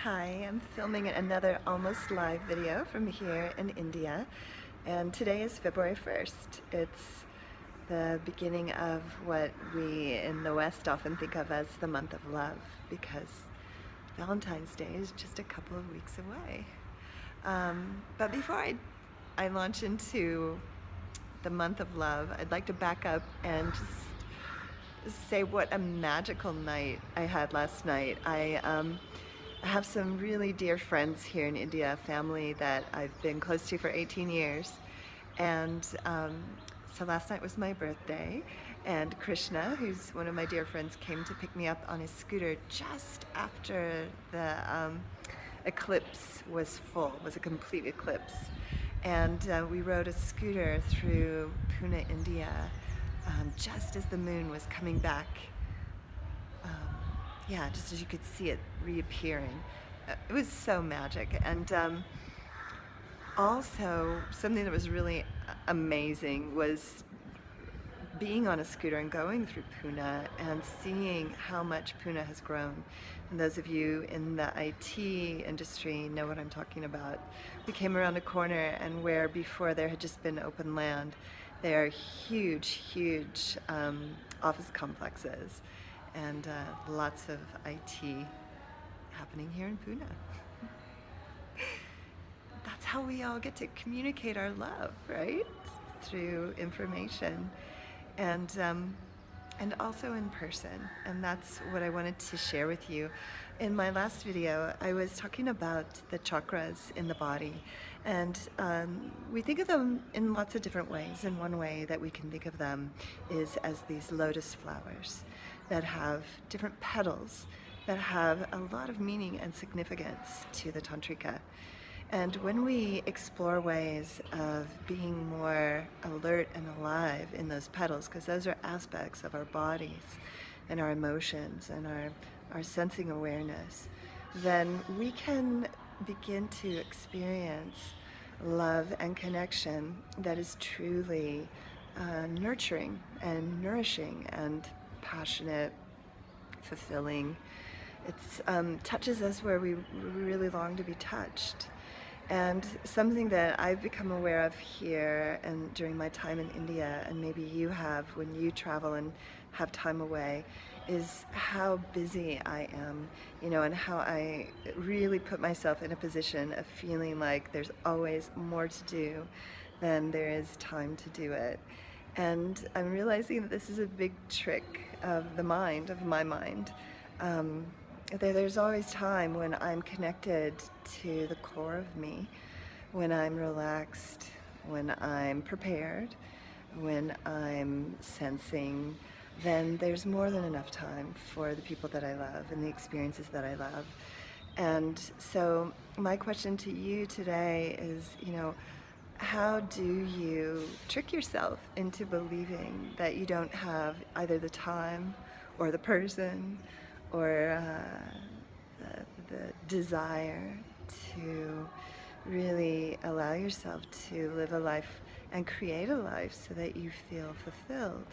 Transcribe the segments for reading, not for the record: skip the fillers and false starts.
Hi, I'm filming another almost live video from here in India, and today is February 1st. It's the beginning of what we in the West often think of as the month of love, because Valentine's Day is just a couple of weeks away. But before I launch into the month of love, I'd like to back up and just say what a magical night I had last night. I have some really dear friends here in India, a family that I've been close to for 18 years. And so last night was my birthday, and Krishna, who's one of my dear friends, came to pick me up on his scooter just after the eclipse was full, was a complete eclipse. And we rode a scooter through Pune, India, just as the moon was coming back. Yeah, just as you could see it reappearing. It was so magic. And also, something that was really amazing was being on a scooter and going through Pune and seeing how much Pune has grown. And those of you in the IT industry know what I'm talking about. We came around a corner, and where before there had just been open land, there are huge office complexes and lots of IT happening here in Pune. That's how we all get to communicate our love, right? Through information and also in person. And that's what I wanted to share with you. In my last video, I was talking about the chakras in the body, and we think of them in lots of different ways. And one way that we can think of them is as these lotus flowers that have different petals that have a lot of meaning and significance to the Tantrika. And when we explore ways of being more alert and alive in those petals, because those are aspects of our bodies and our emotions and our sensing awareness, then we can begin to experience love and connection that is truly nurturing and nourishing and passionate, fulfilling. It touches us where we really long to be touched. And something that I've become aware of here and during my time in India, and maybe you have when you travel and have time away, is how busy I am, and how I really put myself in a position of feeling like there's always more to do than there is time to do it. And I'm realizing that this is a big trick of my mind. There's always time when I'm connected to the core of me, when I'm relaxed, when I'm prepared, when I'm sensing. Then there's more than enough time for the people that I love and the experiences that I love. And so my question to you today is, how do you trick yourself into believing that you don't have either the time or the person or the desire to really allow yourself to live a life and create a life so that you feel fulfilled?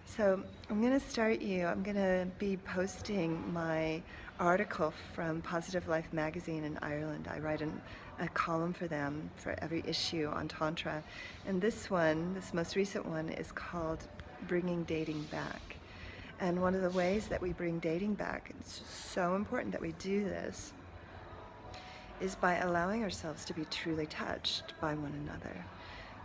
So I'm going to be posting my article from Positive Life magazine in Ireland. I write a column for them for every issue on Tantra. And this most recent one, is called Bringing Dating Back. And one of the ways that we bring dating back, it's so important that we do this, is by allowing ourselves to be truly touched by one another.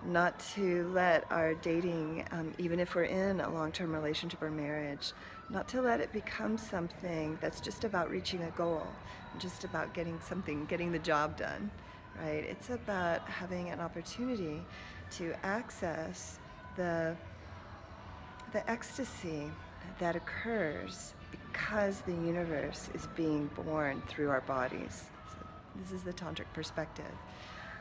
Not to let our dating, even if we're in a long-term relationship or marriage, not to let it become something that's just about reaching a goal, just about getting the job done, right? It's about having an opportunity to access the ecstasy that occurs because the universe is being born through our bodies. So this is the tantric perspective.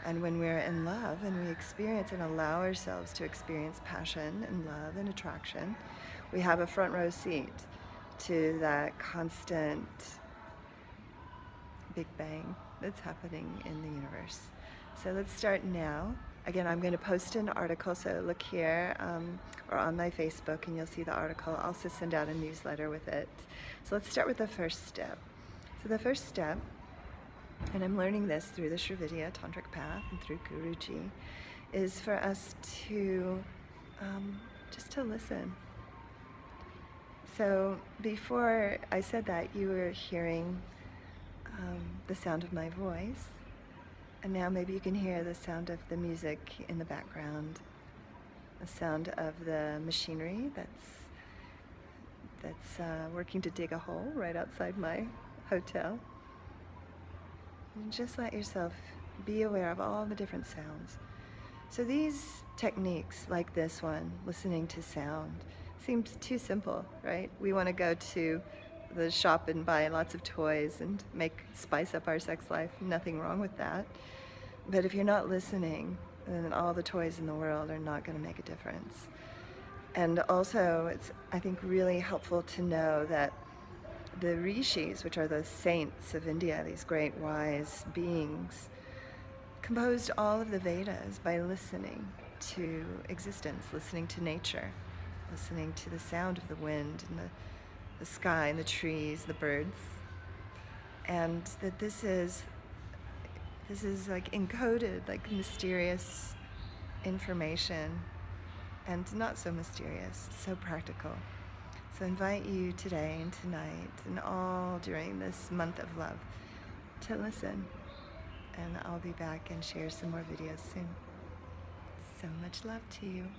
And when we're in love and we experience and allow ourselves to experience passion and love and attraction, we have a front row seat to that constant Big Bang that's happening in the universe. So let's start now. Again, I'm going to post an article, so look here or on my Facebook and you'll see the article. I'll also send out a newsletter with it. So let's start with the first step. So the first step and I'm learning this through the Shravidya Tantric path and through Guruji, is for us to just to listen. So before I said that, you were hearing the sound of my voice, and now maybe you can hear the sound of the music in the background, the sound of the machinery that's working to dig a hole right outside my hotel. And just let yourself be aware of all the different sounds. So these techniques, like this one, listening to sound, seems too simple, right? We want to go to the shop and buy lots of toys and spice up our sex life. Nothing wrong with that. But if you're not listening, then all the toys in the world are not going to make a difference. And also, it's, I think, really helpful to know that the rishis, which are the saints of India, these great wise beings, composed all of the Vedas by listening to existence, listening to nature, listening to the sound of the wind and the sky and the trees, the birds. And that this is like encoded, like mysterious information, and not so mysterious, so practical. So I invite you today and tonight and all during this month of love to listen. And I'll be back and share some more videos soon. So much love to you.